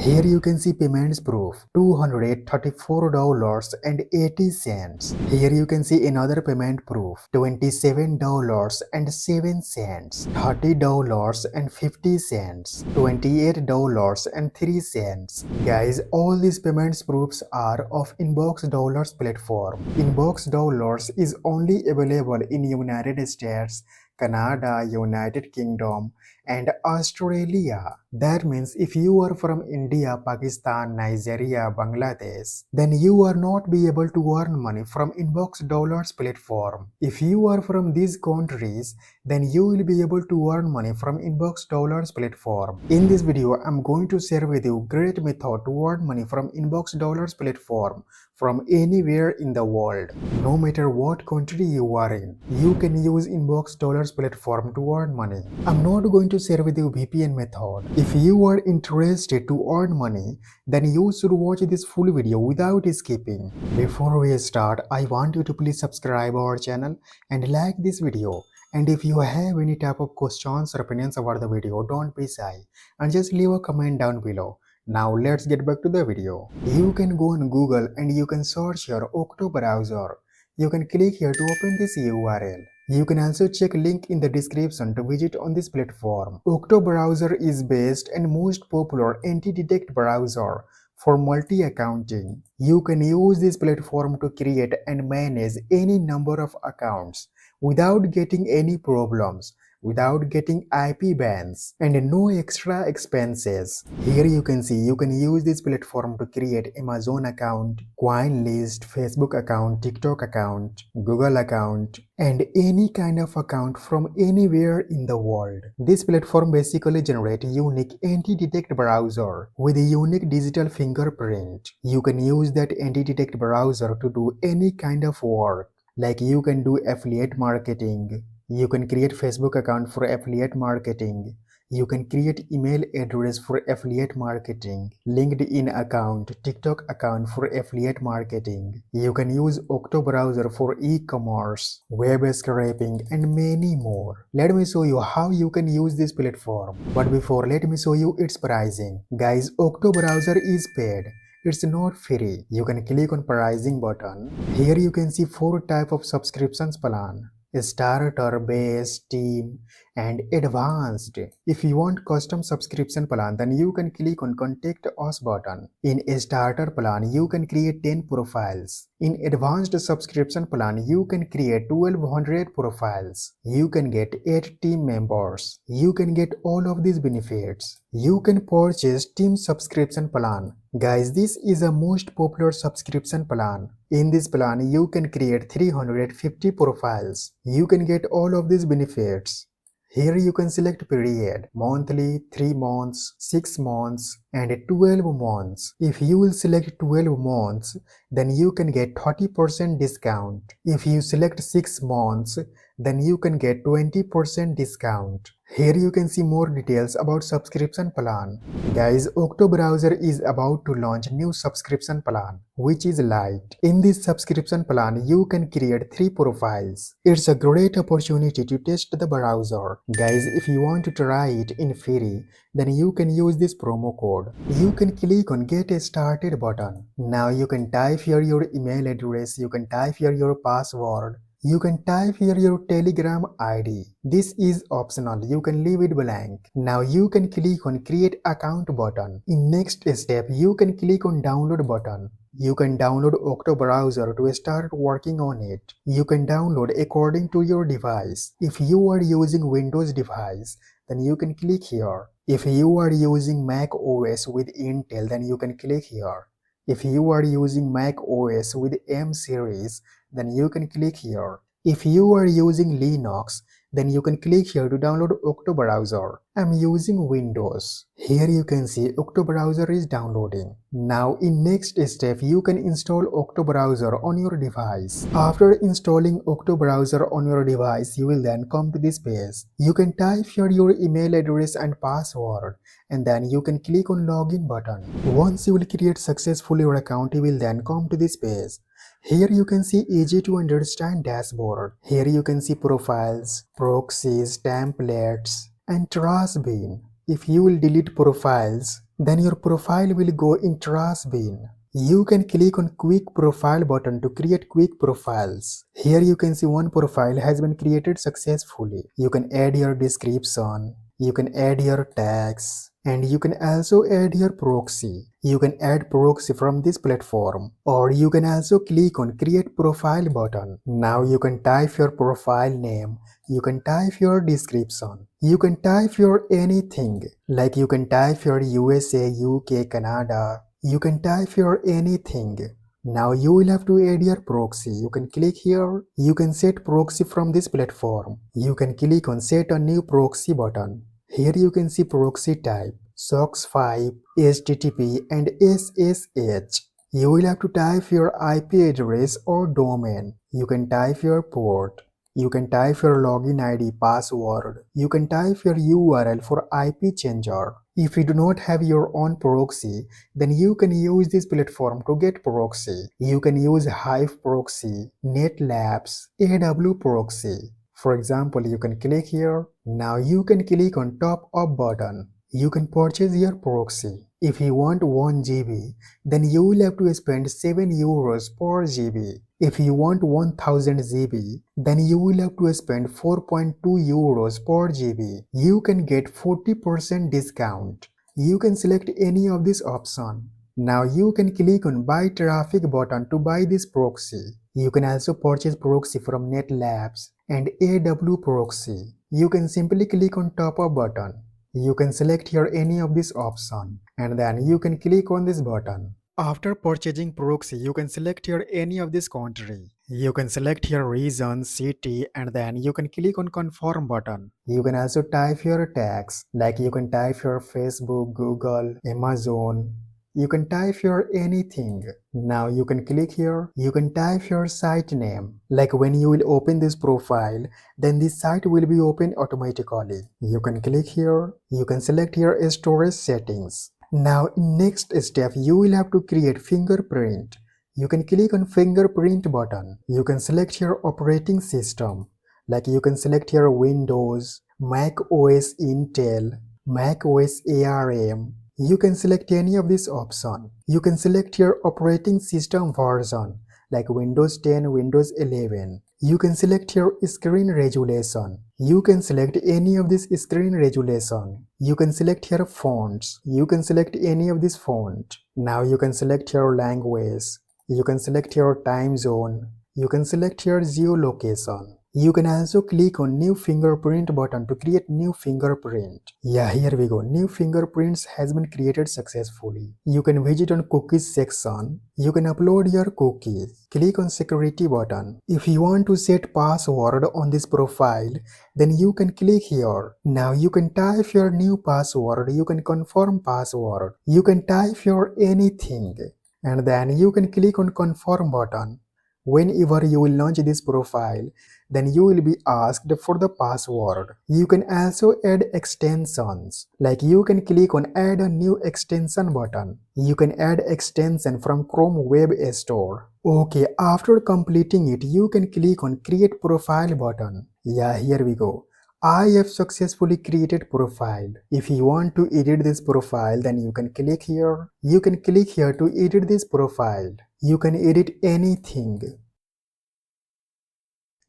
Here you can see payments proof $234.80. Here you can see another payment proof $27.07, $30.50, $28.03. Guys, all these payments proofs are of Inbox Dollars platform. Inbox Dollars is only available in United States, Canada, United Kingdom, and Australia. That means if you are from India, Pakistan, Nigeria, Bangladesh, then you are not be able to earn money from Inbox Dollars platform. If you are from these countries, then you will be able to earn money from Inbox Dollars platform. In this video, I'm going to share with you great method to earn money from Inbox Dollars platform from anywhere in the world. No matter what country you are in, you can use Inbox Dollars platform to earn money. I'm not going to share with you VPN method. If you are interested to earn money, then you should watch this full video without skipping. Before we start, I want you to please subscribe our channel and like this video. And if you have any type of questions or opinions about the video, don't be shy and just leave a comment down below. Now let's get back to the video. You can go on Google and you can search your Octo Browser. You can click here to open this URL. You can also check link in the description to visit on this platform. Octo Browser is best and most popular anti-detect browser for multi-accounting. You can use this platform to create and manage any number of accounts without getting any problems, without getting IP bans, and no extra expenses. Here you can see you can use this platform to create Amazon account, coin list, Facebook account, TikTok account, Google account, and any kind of account from anywhere in the world. This platform basically generates unique anti-detect browser with a unique digital fingerprint. You can use that anti-detect browser to do any kind of work. Like you can do affiliate marketing, you can create Facebook account for affiliate marketing, you can create email address for affiliate marketing, LinkedIn account, TikTok account for affiliate marketing. You can use Octo Browser for e-commerce, web scraping, and many more. Let me show you how you can use this platform. But before, let me show you its pricing. Guys, Octo Browser is paid. It's not free. You can click on pricing button. Here you can see 4 type of subscriptions plan: starter, base, team, and advanced. If you want custom subscription plan, then you can click on contact us button. In a starter plan, you can create 10 profiles. In advanced subscription plan, you can create 1200 profiles. You can get 8 team members. You can get all of these benefits. You can purchase team subscription plan. Guys, this is a most popular subscription plan. In this plan, you can create 350 profiles. You can get all of these benefits. Here you can select period: monthly, 3 months, 6 months, and 12 months. If you will select 12 months, then you can get 30% discount. If you select 6 months, then you can get 20% discount. Here you can see more details about subscription plan. Guys, Octo Browser is about to launch new subscription plan, which is Lite. In this subscription plan, you can create 3 profiles. It's a great opportunity to test the browser. Guys, if you want to try it in free, then you can use this promo code. You can click on Get Started button. Now you can type here your email address, you can type here your password. You can type here your Telegram ID. This is optional. You can leave it blank. Now you can click on Create Account button. In next step, you can click on Download button. You can download Octo Browser to start working on it. You can download according to your device. If you are using Windows device, then you can click here. If you are using Mac OS with Intel, then you can click here. If you are using Mac OS with M series, then you can click here. If you are using Linux, then you can click here to download Octo Browser. I'm using Windows. Here you can see Octo Browser is downloading. Now in next step, you can install Octo Browser on your device. After installing Octo Browser on your device, you will then come to this page. You can type here your email address and password, and then you can click on Login button. Once you will create successfully your account, you will then come to this page. Here you can see easy to understand dashboard. Here you can see profiles, proxies, templates, and trash bin. If you will delete profiles, then your profile will go in trash bin. You can click on quick profile button to create quick profiles. Here you can see one profile has been created successfully. You can add your description, you can add your tags, and you can also add your proxy. You can add proxy from this platform, or you can also click on create profile button. Now you can type your profile name, you can type your description, you can type your anything, like you can type your USA, UK, Canada, you can type your anything. Now you will have to add your proxy. You can click here. You can set proxy from this platform. You can click on set a new proxy button. Here you can see proxy type, SOCKS 5, HTTP and SSH. You will have to type your IP address or domain. You can type your port. You can type your login ID, password. You can type your URL for IP changer. If you do not have your own proxy, then you can use this platform to get proxy. You can use Hive proxy, NetLabs, AW proxy. For example, you can click here. Now you can click on top up button. You can purchase your proxy. If you want 1 GB, then you will have to spend 7 euros per GB. If you want 1000 GB, then you will have to spend 4.2 euros per GB. You can get 40% discount. You can select any of this option. Now you can click on buy traffic button to buy this proxy. You can also purchase proxy from NetLabs and AW proxy. You can simply click on top up button. You can select here any of this option and then you can click on this button. After purchasing proxy, you can select here any of this country. You can select here region, city, and then you can click on confirm button. You can also type your tags, like you can type your Facebook, Google, Amazon. You can type your anything. Now you can click here. You can type your site name. Like when you will open this profile, then this site will be open automatically. You can click here. You can select your storage settings. Now in next step, you will have to create fingerprint. You can click on fingerprint button. You can select your operating system. Like you can select your Windows, Mac OS Intel, Mac OS ARM. You can select any of this option. You can select your operating system version like Windows 10, Windows 11. You can select your screen resolution. You can select any of this screen resolution. You can select your fonts. You can select any of this font. Now you can select your language. You can select your time zone. You can select your geolocation. You can also click on new fingerprint button to create new fingerprint. Yeah, here we go. New fingerprints has been created successfully. You can visit on cookies section. You can upload your cookies. Click on security button. If you want to set password on this profile, then you can click here. Now you can type your new password. You can confirm password. You can type your anything. And then you can click on confirm button. Whenever you will launch this profile, then you will be asked for the password. You can also add extensions. Like you can click on add a new extension button. You can add extension from Chrome Web Store. Okay, after completing it, you can click on create profile button. Yeah, here we go. I have successfully created profile. If you want to edit this profile, then you can click here. You can click here to edit this profile. You can edit anything.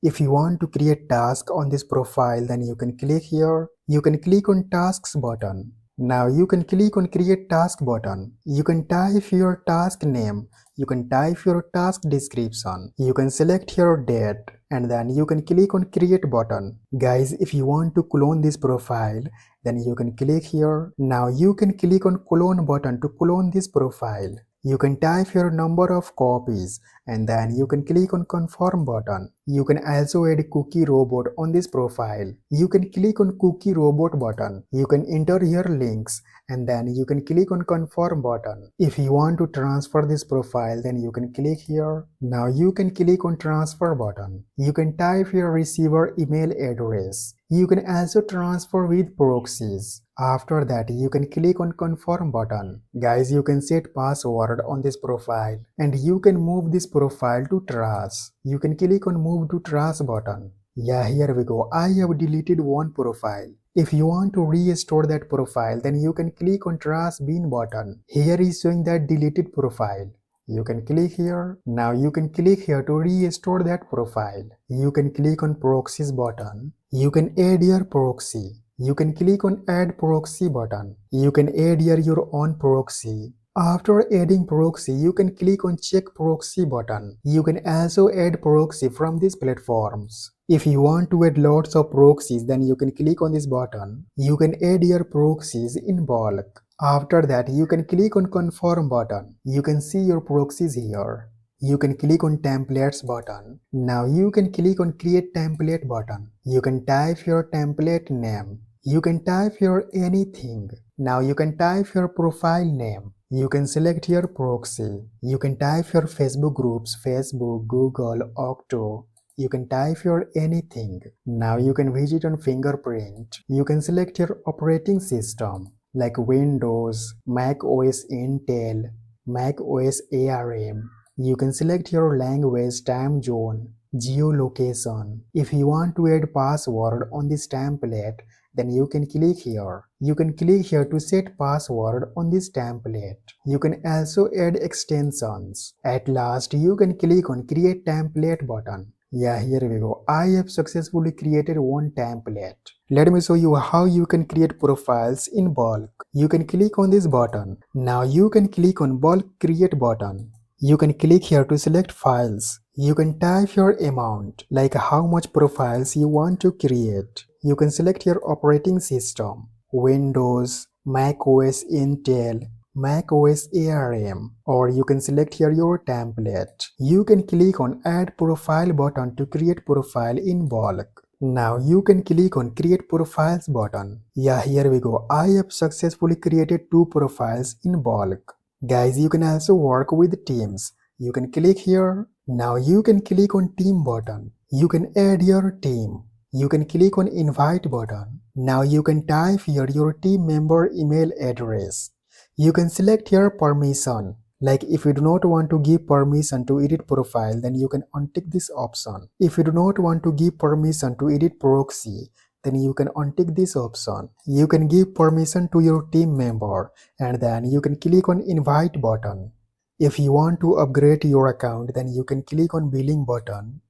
If you want to create task on this profile, then you can click here. You can click on tasks button. Now you can click on create task button. You can type your task name. You can type your task description. You can select your date and then you can click on create button. Guys, if you want to clone this profile, then you can click here. Now you can click on clone button to clone this profile. You can type your number of copies and then you can click on confirm button. You can also add cookie robot on this profile. You can click on cookie robot button. You can enter your links and then you can click on confirm button. If you want to transfer this profile, then you can click here. Now you can click on transfer button. You can type your receiver email address. You can also transfer with proxies. After that, you can click on confirm button. Guys, you can set password on this profile and you can move this profile to trash. You can click on move to trash button. Yeah, here we go. I have deleted one profile. If you want to restore that profile, then you can click on trash bin button. Here is showing that deleted profile. You can click here. Now you can click here to restore that profile. You can click on proxies button. You can add your proxy. You can click on add proxy button. You can add here your own proxy. After adding proxy, you can click on check proxy button. You can also add proxy from these platforms. If you want to add lots of proxies, then you can click on this button. You can add your proxies in bulk. After that, you can click on confirm button. You can see your proxies here. You can click on templates button. Now you can click on create template button. You can type your template name. You can type here anything. Now you can type your profile name. You can select your proxy. You can type your Facebook groups, Facebook, Google, Octo. You can type your anything. Now you can visit on Fingerprint. You can select your operating system like Windows, Mac OS Intel, Mac OS ARM. You can select your language, time zone, geolocation. If you want to add password on this template, then you can click here. You can click here to set password on this template. You can also add extensions. At last, you can click on create template button. Yeah, here we go. I have successfully created one template. Let me show you how you can create profiles in bulk. You can click on this button. Now you can click on bulk create button. You can click here to select files. You can type your amount, like how much profiles you want to create. You can select your operating system, Windows, Mac OS Intel, Mac OS ARM, or you can select here your template. You can click on add profile button to create profile in bulk. Now you can click on create profiles button. Yeah, here we go. I have successfully created 2 profiles in bulk. Guys, you can also work with teams. You can click here. Now you can click on team button. You can add your team. You can click on invite button. Now you can type here your team member email address. You can select here permission. Like if you do not want to give permission to edit profile, then you can untick this option. If you do not want to give permission to edit proxy, then you can untick this option. You can give permission to your team member and then you can click on invite button. If you want to upgrade your account, then you can click on billing button.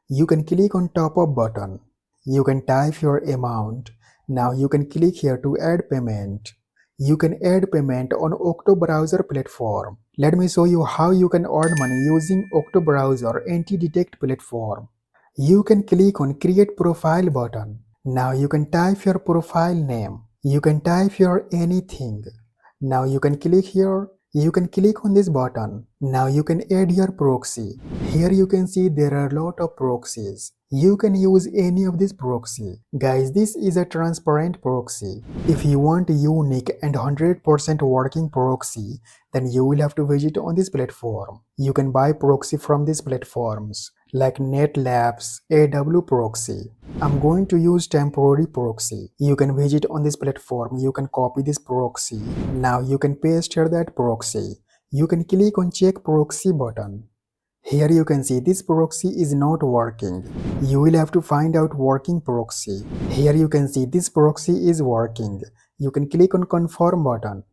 You can click on top up button. You can type your amount. Now you can click here to add payment. You can add payment on Octo Browser platform. Let me show you how you can earn money using Octo Browser anti-detect platform. You can click on create profile button. Now you can type your profile name. You can type your anything. Now you can click here. You can click on this button. Now you can add your proxy. Here you can see there are a lot of proxies. You can use any of this proxy. Guys, this is a transparent proxy. If you want a unique and 100% working proxy, then you will have to visit on this platform. You can buy proxy from these platforms like NetLabs, AW Proxy. I'm going to use temporary proxy. You can visit on this platform. You can copy this proxy. Now you can paste here that proxy. You can click on check proxy button. Here you can see this proxy is not working. You will have to find out working proxy. Here you can see this proxy is working. You can click on confirm button.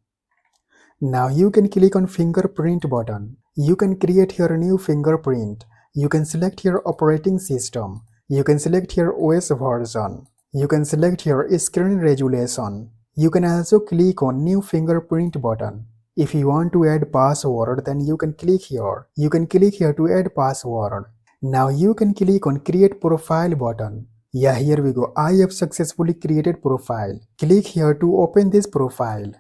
Now you can click on fingerprint button. You can create your new fingerprint. You can select your operating system. You can select your OS version. You can select your screen resolution. You can also click on new fingerprint button. If you want to add password, then you can click here. You can click here to add password. Now you can click on create profile button. Yeah, here we go. I have successfully created profile. Click here to open this profile.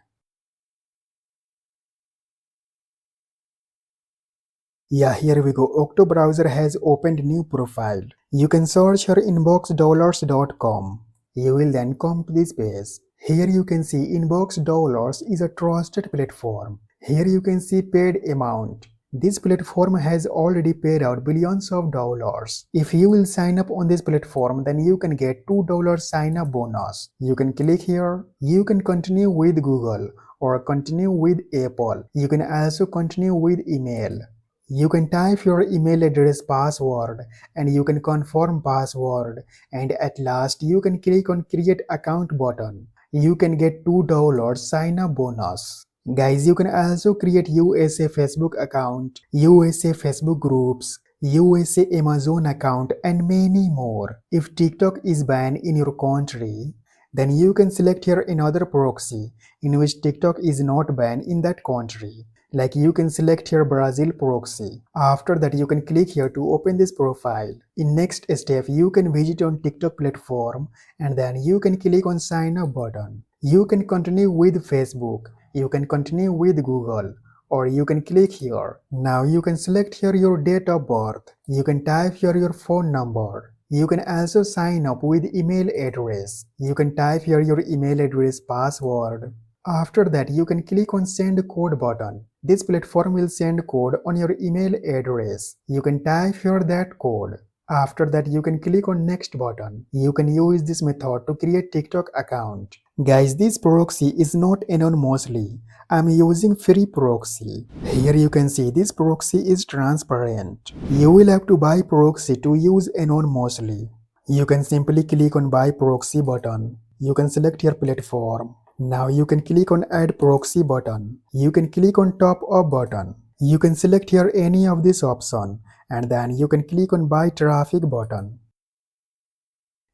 Yeah, here we go. Octo Browser has opened new profile. You can search here inbox.com. You will then come to this page. Here you can see Inbox Dollars is a trusted platform. Here you can see paid amount. This platform has already paid out billions of dollars. If you will sign up on this platform, then you can get $2 sign up bonus. You can click here. You can continue with Google or continue with Apple. You can also continue with email. You can type your email address password and you can confirm password, and at last you can click on create account button. You can get $2 sign up bonus. Guys, you can also create USA Facebook account, USA Facebook groups, USA Amazon account and many more. If TikTok is banned in your country, then you can select here another proxy in which TikTok is not banned in that country. Like you can select here Brazil proxy. After that you can click here to open this profile. In next step you can visit on TikTok platform and then you can click on sign up button. You can continue with Facebook, you can continue with Google, or you can click here. Now you can select here your date of birth. You can type here your phone number. You can also sign up with email address. You can type here your email address password. After that you can click on send code button. This platform will send code on your email address. You can type here that code. After that you can click on next button. You can use this method to create TikTok account. Guys, this proxy is not anonymously. I'm using free proxy. Here you can see this proxy is transparent. You will have to buy proxy to use anonymously. You can simply click on buy proxy button. You can select your platform. Now you can click on add proxy button. You can click on top up button. You can select here any of this option and then you can click on buy traffic button.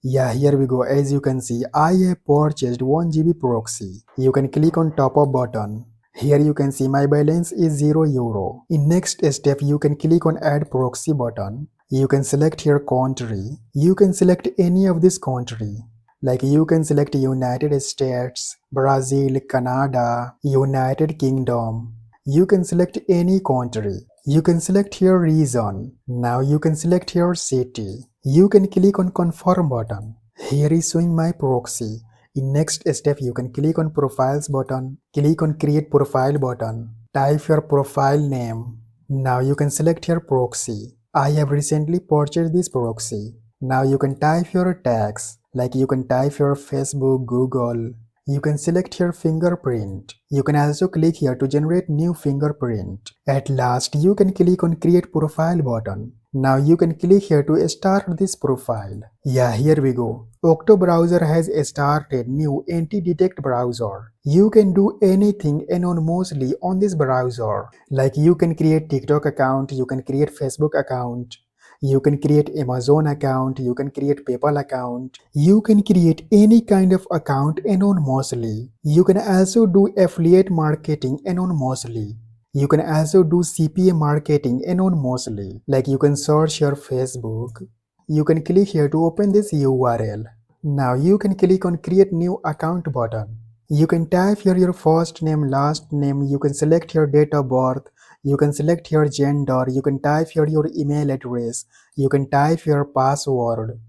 Yeah, here we go. As you can see, I have purchased 1 GB proxy. You can click on top up button. Here you can see my balance is €0. In next step, you can click on add proxy button. You can select here country. You can select any of this country. Like you can select United States, Brazil, Canada, United Kingdom. You can select any country. You can select here region. Now you can select here city. You can click on confirm button. Here is showing my proxy. In next step you can click on profiles button. Click on create profile button. Type your profile name. Now you can select your proxy. I have recently purchased this proxy. Now you can type your tags. Like you can type your Facebook, Google. You can select here fingerprint. You can also click here to generate new fingerprint. At last, you can click on create profile button. Now you can click here to start this profile. Yeah, here we go. Octo Browser has started new anti-detect browser. You can do anything anonymously on this browser. Like you can create TikTok account, you can create Facebook account. You can create Amazon account, you can create PayPal account. You can create any kind of account anonymously. You can also do affiliate marketing anonymously. You can also do CPA marketing anonymously. Like you can search your Facebook. You can click here to open this URL. Now you can click on create new account button. You can type here your first name, last name. You can select your date of birth. You can select your gender. You can type here your email address. You can type your password.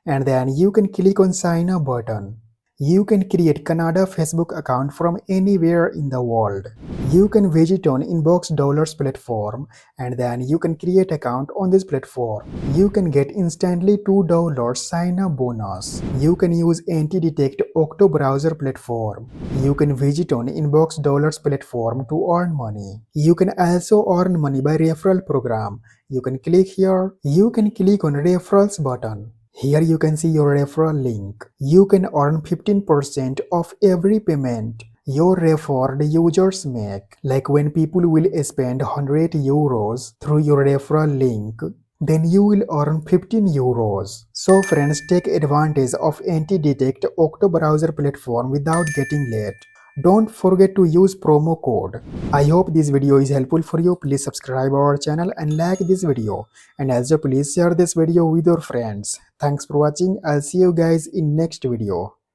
And then you can click on sign up button. You can create Canada Facebook account from anywhere in the world. You can visit on Inbox Dollars platform and then you can create account on this platform. You can get instantly $2 sign up bonus. You can use anti-detect Octo Browser platform. You can visit on Inbox Dollars platform to earn money. You can also earn money by referral program. You can click here. You can click on referrals button. Here you can see your referral link. You can earn 15% of every payment your referred users make. Like when people will spend €100 through your referral link, then you will earn €15. So friends, take advantage of anti-detect Octo Browser platform without getting late. Don't forget to use promo code. I hope this video is helpful for you. Please subscribe our channel and like this video. And also please share this video with your friends. Thanks for watching. I'll see you guys in next video.